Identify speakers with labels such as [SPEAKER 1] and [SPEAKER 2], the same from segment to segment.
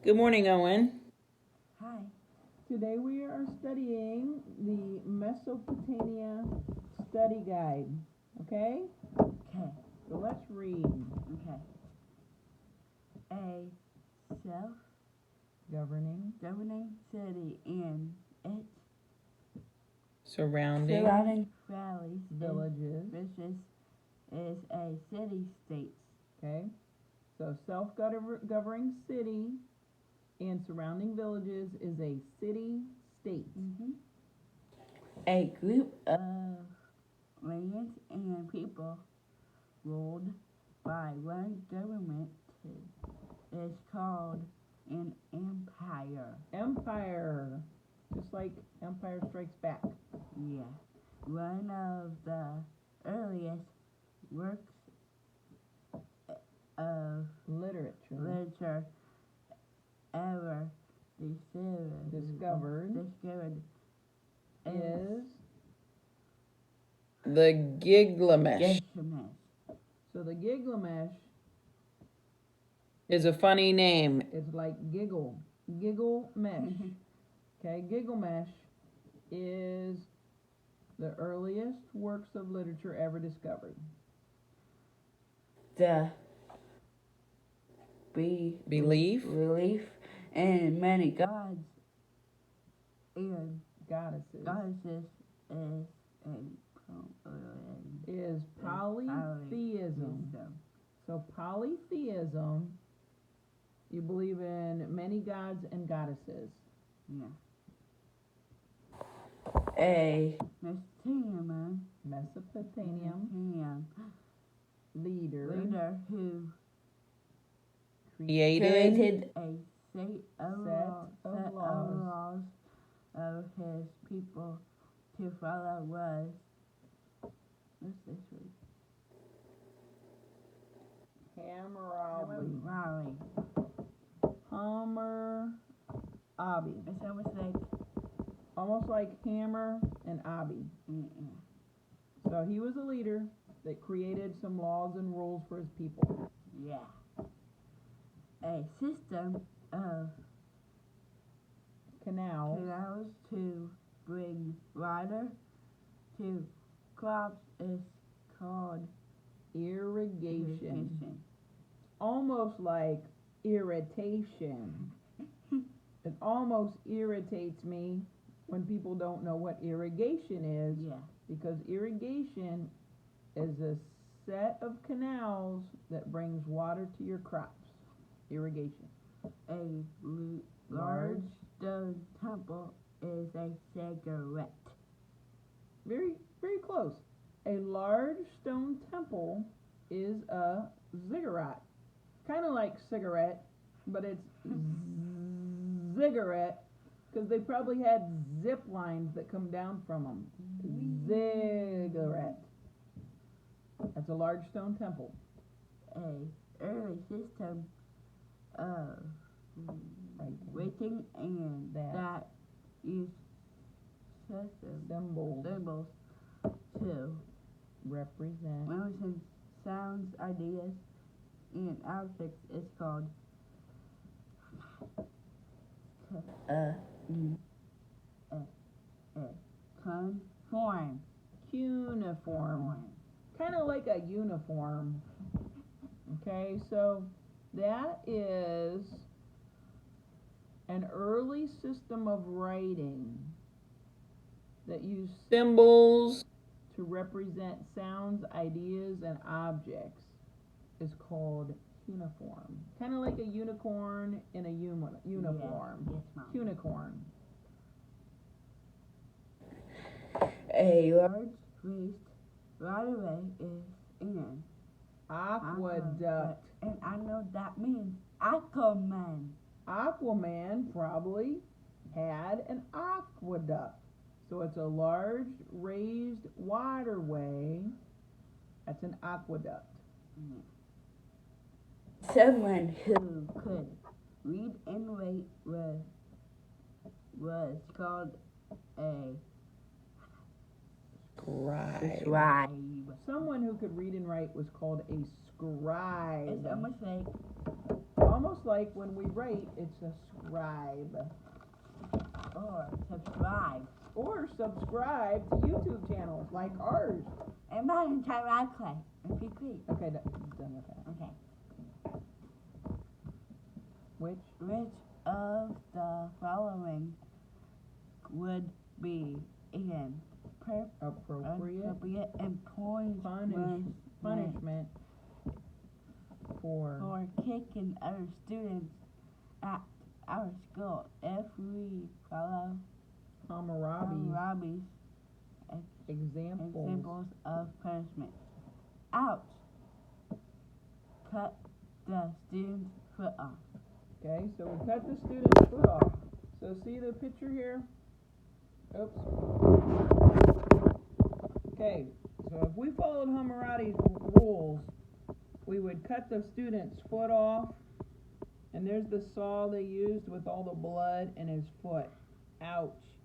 [SPEAKER 1] Good morning, Owen.
[SPEAKER 2] Hi.
[SPEAKER 3] Today we are studying the Mesopotamia Study Guide. Okay?
[SPEAKER 2] Okay.
[SPEAKER 3] So let's read.
[SPEAKER 2] Okay. A
[SPEAKER 3] Governing
[SPEAKER 2] self-governing city in its
[SPEAKER 1] Surrounding.
[SPEAKER 2] surrounding valleys
[SPEAKER 3] villages.
[SPEAKER 2] is a city-state.
[SPEAKER 3] Okay? So self-governing city and surrounding villages is a city-state.
[SPEAKER 2] A group of lands and people ruled by one government is called an empire.
[SPEAKER 3] Empire. Just like Empire Strikes Back.
[SPEAKER 2] Yeah. One of the earliest works of literature ever
[SPEAKER 3] discovered is
[SPEAKER 1] the Gilgamesh.
[SPEAKER 3] So the Gilgamesh
[SPEAKER 1] is a funny name.
[SPEAKER 3] It's like Gilgamesh. Okay, Gilgamesh is the earliest works of literature ever discovered.
[SPEAKER 2] The
[SPEAKER 1] Belief
[SPEAKER 2] in many gods and
[SPEAKER 3] goddesses is polytheism. So polytheism, you believe in many gods and goddesses.
[SPEAKER 2] Yeah. A
[SPEAKER 3] Mesopotamian leader
[SPEAKER 2] who
[SPEAKER 1] created
[SPEAKER 2] a set of laws of his people to follow was
[SPEAKER 3] Hammurabi. It's almost like Hammer and Abi. So he was a leader that created some laws and rules for his people.
[SPEAKER 2] Yeah. A system of canals to bring water to crops is called
[SPEAKER 3] irrigation. Almost like irritation. It almost irritates me when people don't know what irrigation is.
[SPEAKER 2] Yeah.
[SPEAKER 3] Because irrigation is a set of canals that brings water to your crops. Irrigation.
[SPEAKER 2] A large stone temple is a ziggurat.
[SPEAKER 3] Very, very close. A large stone temple is a ziggurat. Kind of like cigarette, but it's ziggurat because they probably had zip lines that come down from them. Ziggurat. That's a large stone temple.
[SPEAKER 2] A early system of writing and that used symbols to represent sounds, ideas, and objects is called
[SPEAKER 3] cuneiform. Kind of like a uniform. Okay, so that is an early system of writing that used
[SPEAKER 1] symbols
[SPEAKER 3] to represent sounds, ideas, and objects is called cuneiform. Kind of like a unicorn in a uniform.
[SPEAKER 2] Yes,
[SPEAKER 3] Cuneiform.
[SPEAKER 2] A large raised waterway is an
[SPEAKER 3] aqueduct.
[SPEAKER 2] And I know that means Aquaman.
[SPEAKER 3] Aquaman probably had an aqueduct. So it's a large raised waterway. That's an aqueduct.
[SPEAKER 2] Someone who could read and write was called a
[SPEAKER 1] scribe.
[SPEAKER 3] Someone who could read and write was called a scribe.
[SPEAKER 2] It's
[SPEAKER 3] Almost like when we write, it's a scribe.
[SPEAKER 2] or subscribe.
[SPEAKER 3] Or subscribe to YouTube channels like ours.
[SPEAKER 2] And button try right click. Repeat.
[SPEAKER 3] Okay, done with that.
[SPEAKER 2] Okay.
[SPEAKER 3] Which?
[SPEAKER 2] Which of the following would be an
[SPEAKER 3] Appropriate
[SPEAKER 2] employment
[SPEAKER 3] punishment for
[SPEAKER 2] for kicking other students at our school if we follow
[SPEAKER 3] Hammurabi's
[SPEAKER 2] examples of punishment? Ouch! Cut the student's foot off.
[SPEAKER 3] Okay, so we cut the student's foot off. So see the picture here? Oops. Okay, so if we followed Hammurabi's rules, we would cut the student's foot off, and there's the saw they used with all the blood in his foot. Ouch.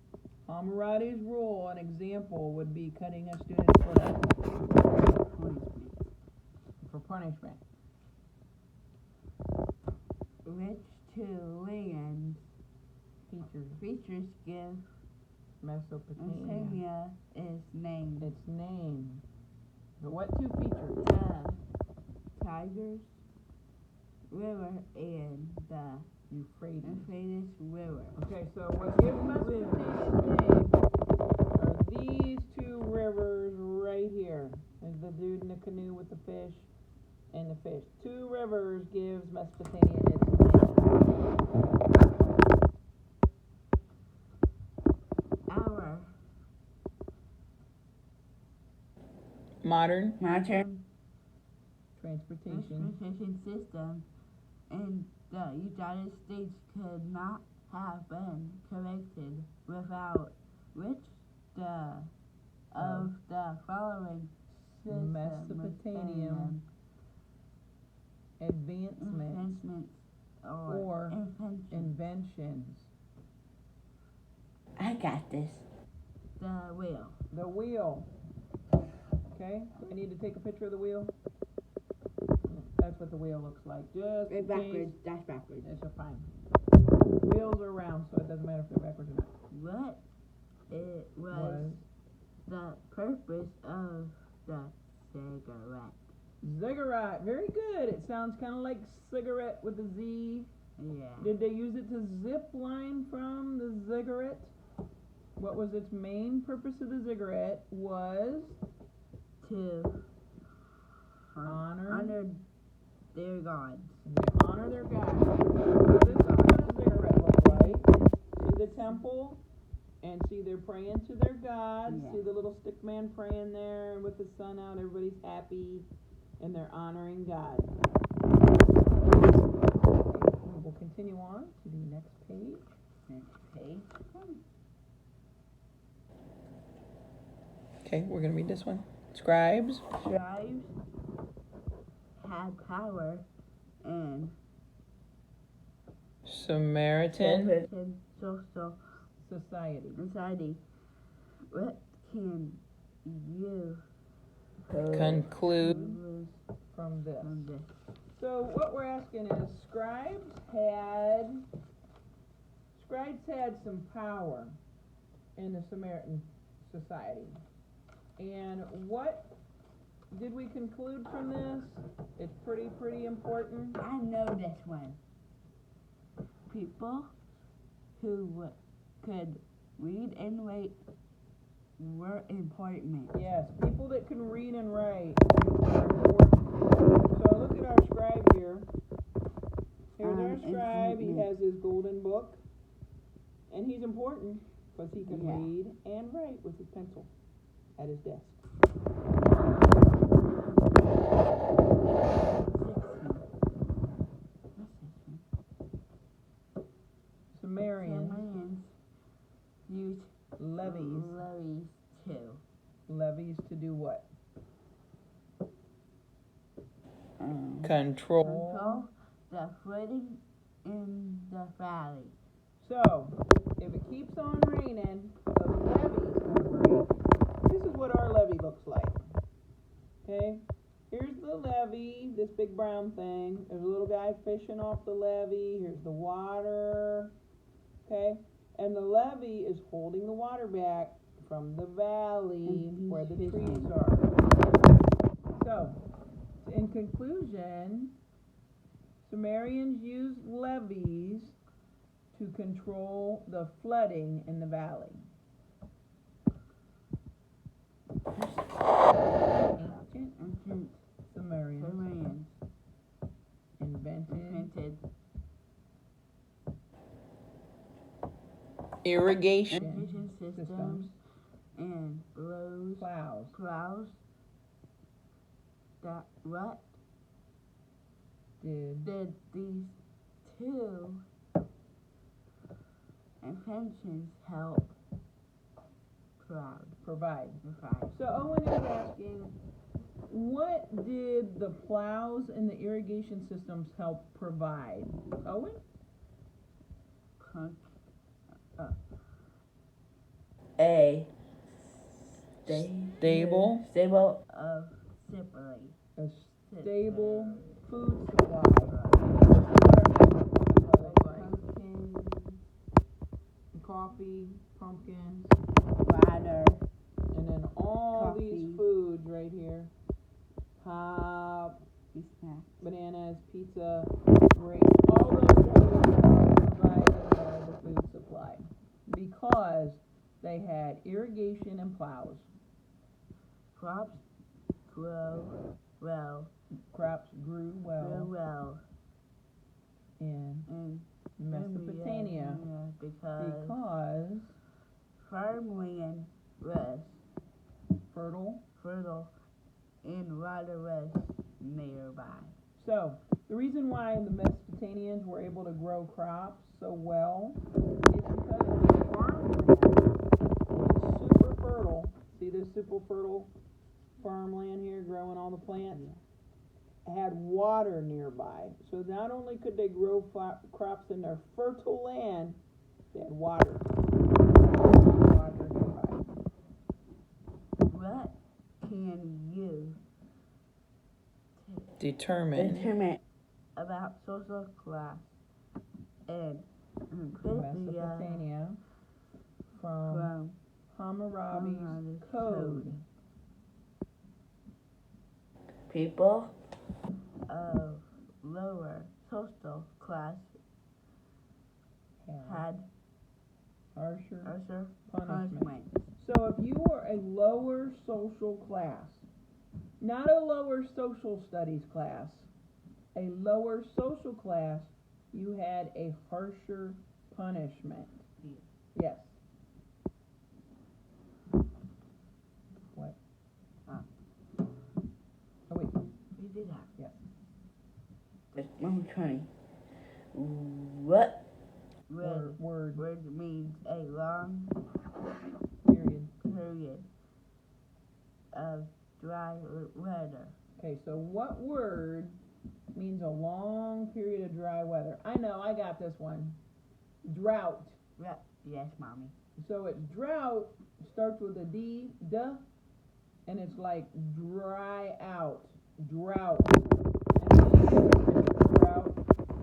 [SPEAKER 3] Hammurabi's rule, an example, would be cutting a student's foot off for punishment.
[SPEAKER 2] Which two lands features give
[SPEAKER 3] Mesopotamia.
[SPEAKER 2] is named?
[SPEAKER 3] Its name. So what two features?
[SPEAKER 2] The Tigris River and the Euphrates River.
[SPEAKER 3] Okay, so what gives Mesopotamia's name are these two rivers right here. There's the dude in the canoe with the fish and the fish. Two rivers gives Mesopotamia its name.
[SPEAKER 2] Our
[SPEAKER 1] Modern.
[SPEAKER 3] Transportation.
[SPEAKER 2] system in the United States could not have been corrected without which of the following
[SPEAKER 3] Mesopotamian advancements or inventions.
[SPEAKER 2] I got this. The wheel.
[SPEAKER 3] The wheel. Okay, do I need to take a picture of the wheel? That's what the wheel looks like. Just in case.
[SPEAKER 2] That's backwards.
[SPEAKER 3] It's a fine. Wheels are round, so it doesn't matter if they're backwards or not.
[SPEAKER 2] What it was the purpose of the cigarette?
[SPEAKER 3] Ziggurat. Very good. It sounds kind of like cigarette with a Z.
[SPEAKER 2] Yeah.
[SPEAKER 3] Did they use it to zip line from the ziggurat? What was its main purpose of the ziggurat? Was
[SPEAKER 2] To
[SPEAKER 3] honor
[SPEAKER 2] their gods.
[SPEAKER 3] They honor their gods. So this is what a ziggurat looks like. See the temple, and see they're praying to their gods.
[SPEAKER 2] Yeah.
[SPEAKER 3] See the little stick man praying there, and with the sun out, everybody's happy, and they're honoring God. We'll continue on to the next page.
[SPEAKER 1] Okay, we're gonna read this one. Scribes.
[SPEAKER 2] Scribes had power and
[SPEAKER 1] Samaritan.
[SPEAKER 2] social
[SPEAKER 3] Society.
[SPEAKER 2] What can you
[SPEAKER 1] Conclude.
[SPEAKER 3] From this.
[SPEAKER 2] from this?
[SPEAKER 3] So what we're asking is, scribes had some power in the Samaritan society. And what did we conclude from this? It's pretty important.
[SPEAKER 2] I know this one. People who could read and write were important.
[SPEAKER 3] Yes, people that can read and write are important. So look at our scribe here. Here's our scribe. He has his golden book. And he's important because he can read and write with his pencil at his desk. Sumerians
[SPEAKER 2] used
[SPEAKER 3] levies
[SPEAKER 2] too.
[SPEAKER 3] Levies to do what?
[SPEAKER 1] Control.
[SPEAKER 2] The flooding in the valley.
[SPEAKER 3] So, if it keeps on raining, the levee's gonna break. This is what our levee looks like. Okay? here's the levee, this big brown thing. There's a little guy fishing off the levee. Here's the water. Okay? And the levee is holding the water back from the valley
[SPEAKER 2] And he's
[SPEAKER 3] where the
[SPEAKER 2] fishing.
[SPEAKER 3] trees are. So, in conclusion, Sumerians used levees to control the flooding in the valley. Ancient Sumerians
[SPEAKER 2] Sumerians
[SPEAKER 3] invented
[SPEAKER 1] Irrigation.
[SPEAKER 2] irrigation systems and
[SPEAKER 3] plows.
[SPEAKER 2] That what
[SPEAKER 3] Did
[SPEAKER 2] did these two inventions help
[SPEAKER 3] provide.
[SPEAKER 2] provide?
[SPEAKER 3] So Owen is asking, what did the plows and the irrigation systems help provide? Owen?
[SPEAKER 2] A
[SPEAKER 1] Stable.
[SPEAKER 2] of simply
[SPEAKER 3] A stable food supply. Coffee, pumpkins,
[SPEAKER 2] water,
[SPEAKER 3] and then all
[SPEAKER 2] Coffee.
[SPEAKER 3] these foods right here. Hop,
[SPEAKER 2] snacks.
[SPEAKER 3] bananas, pizza, grapes, all those foods provided by the food supply because they had irrigation and plows.
[SPEAKER 2] Crops grow well.
[SPEAKER 3] Crops grew well in
[SPEAKER 2] in
[SPEAKER 3] Mesopotamia because
[SPEAKER 2] farmland was
[SPEAKER 3] fertile.
[SPEAKER 2] and water was nearby.
[SPEAKER 3] So, the reason why the Mesopotamians were able to grow crops so well is because the farmland was super fertile. See this super fertile farmland here growing all the plants? Had water nearby. So not only could they grow crops in their fertile land, they had water. Water nearby.
[SPEAKER 2] What can you
[SPEAKER 1] Determine.
[SPEAKER 2] about social class and
[SPEAKER 3] Mesopotamia from Hammurabi's code.
[SPEAKER 2] People of lower social class had
[SPEAKER 3] harsher
[SPEAKER 2] punishment.
[SPEAKER 3] punishment. So if you were a lower social class, not a lower social studies class, a lower social class, you had a harsher punishment. Yes. What? Oh wait.
[SPEAKER 2] We did that.
[SPEAKER 3] Yes.
[SPEAKER 2] Just one more trying. What
[SPEAKER 3] Word.
[SPEAKER 2] Word means a long
[SPEAKER 3] Period.
[SPEAKER 2] of dry weather.
[SPEAKER 3] Okay, so what word means a long period of dry weather? I know, I got this one. Drought.
[SPEAKER 2] Yes, mommy.
[SPEAKER 3] So it's drought, starts with a D, duh, and it's like dry out, drought. And drought,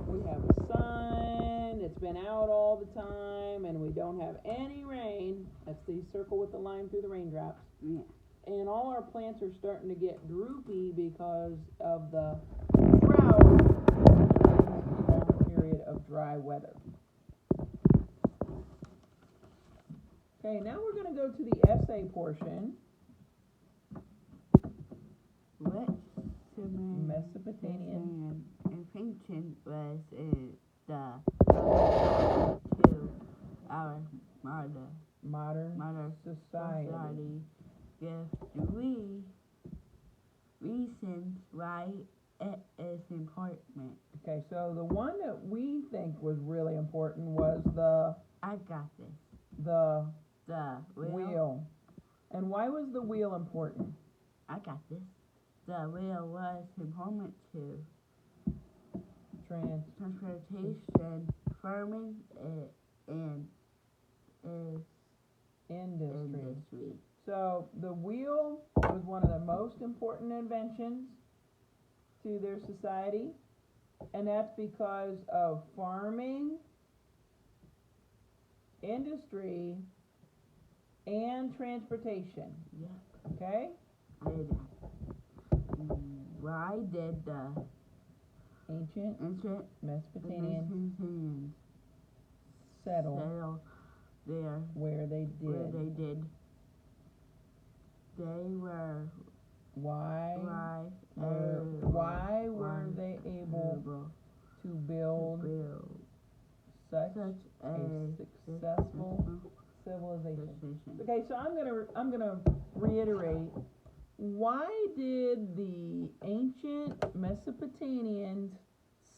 [SPEAKER 3] we have sun, it's been out all the time, and we don't have any rain. That's the circle with the line through the raindrops.
[SPEAKER 2] Yeah.
[SPEAKER 3] And all our plants are starting to get droopy because of the drought, long period of dry weather. Okay, now we're going to go to the essay portion.
[SPEAKER 2] What
[SPEAKER 3] Mesopotamian
[SPEAKER 2] invention was in the to our
[SPEAKER 3] modern society.
[SPEAKER 2] Give 3 reasons why it is important.
[SPEAKER 3] Okay, so the one that we think was really important was the
[SPEAKER 2] I got this.
[SPEAKER 3] the
[SPEAKER 2] wheel.
[SPEAKER 3] wheel. And why was the wheel important?
[SPEAKER 2] I got this. The wheel was important to transportation, farming, and
[SPEAKER 3] Industry. So the wheel was one of the most important inventions to their society, and that's because of farming, industry, and transportation.
[SPEAKER 2] Yeah.
[SPEAKER 3] Okay?
[SPEAKER 2] And why did the
[SPEAKER 3] Ancient
[SPEAKER 2] ancient
[SPEAKER 3] Mesopotamians
[SPEAKER 2] Mesopotamians
[SPEAKER 3] settle
[SPEAKER 2] settle there
[SPEAKER 3] where they
[SPEAKER 2] where
[SPEAKER 3] did.
[SPEAKER 2] they did? They were
[SPEAKER 3] Why
[SPEAKER 2] why
[SPEAKER 3] why were they able
[SPEAKER 2] able
[SPEAKER 3] to
[SPEAKER 2] to
[SPEAKER 3] build
[SPEAKER 2] build
[SPEAKER 3] such
[SPEAKER 2] such
[SPEAKER 3] a successful civilization?
[SPEAKER 2] civilization?
[SPEAKER 3] Okay, so I'm gonna reiterate. Why did the ancient Mesopotamians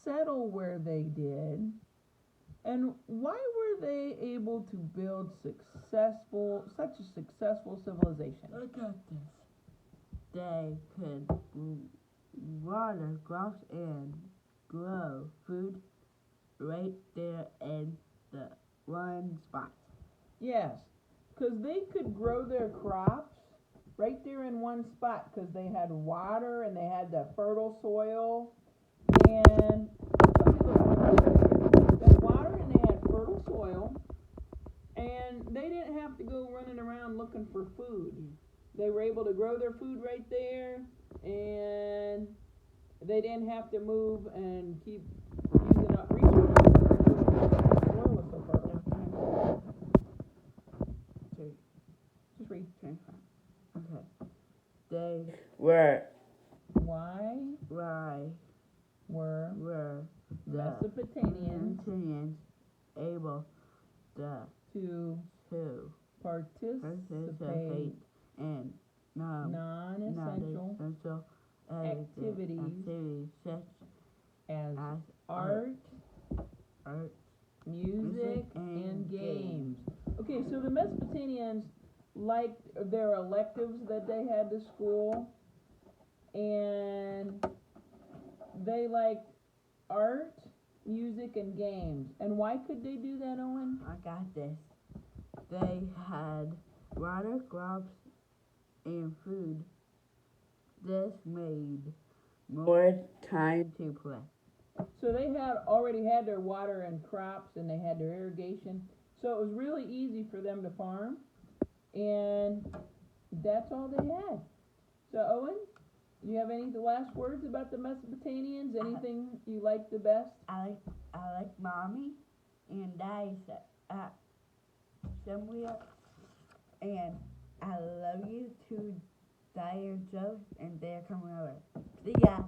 [SPEAKER 3] settle where they did, and why were they able to build such a successful civilization?
[SPEAKER 2] Look at this. They could water crops and grow food right there in the one spot.
[SPEAKER 3] Yes, because they could grow their crops right there in one spot because they had water and they had the fertile soil and they had water and they had fertile soil and they didn't have to go running around looking for food. They were able to grow their food right there and they didn't have to move and keep using up resources. The soil was so fertile. Just read.
[SPEAKER 2] Okay. They were
[SPEAKER 3] Why were
[SPEAKER 2] the
[SPEAKER 3] Mesopotamians
[SPEAKER 2] Mesopotamians able
[SPEAKER 3] to
[SPEAKER 2] to
[SPEAKER 3] participate
[SPEAKER 2] in
[SPEAKER 3] non-essential
[SPEAKER 2] non-essential
[SPEAKER 3] activities
[SPEAKER 2] such
[SPEAKER 3] as
[SPEAKER 2] as
[SPEAKER 3] art,
[SPEAKER 2] art,
[SPEAKER 3] music, and games? Okay, so the Mesopotamians liked their electives that they had to school, and they liked art, music, and games. And why could they do that, Owen?
[SPEAKER 2] I got this. They had water, crops, and food. This made more time to play.
[SPEAKER 3] So they already had their water and crops, and they had their irrigation. So it was really easy for them to farm, and that's all they had. So Owen, you have any last words about the Mesopotamians? Anything you like the best?
[SPEAKER 2] I like mommy and daddy somewhere, and I love you to Dire Joe, and they're coming over. See ya.